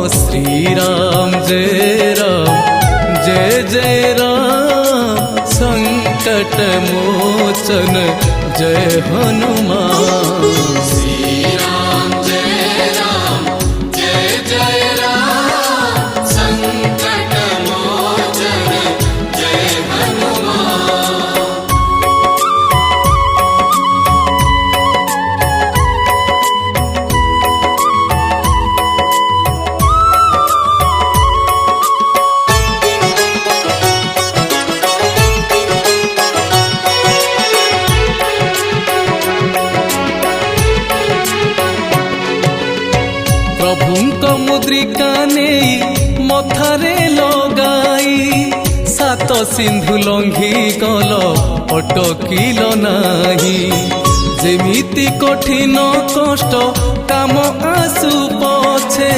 श्रीराम जय राम संकट मोचन जय हनुमान। श्रीराम जय राम संकट मोचन जय हनुमान। प्रभुंक मुद्रिका नेई मथारे लगाई सात सिंधु लंघी गल अटकिल नाही। जेमिति कठिन कष्ट काम आसु पछे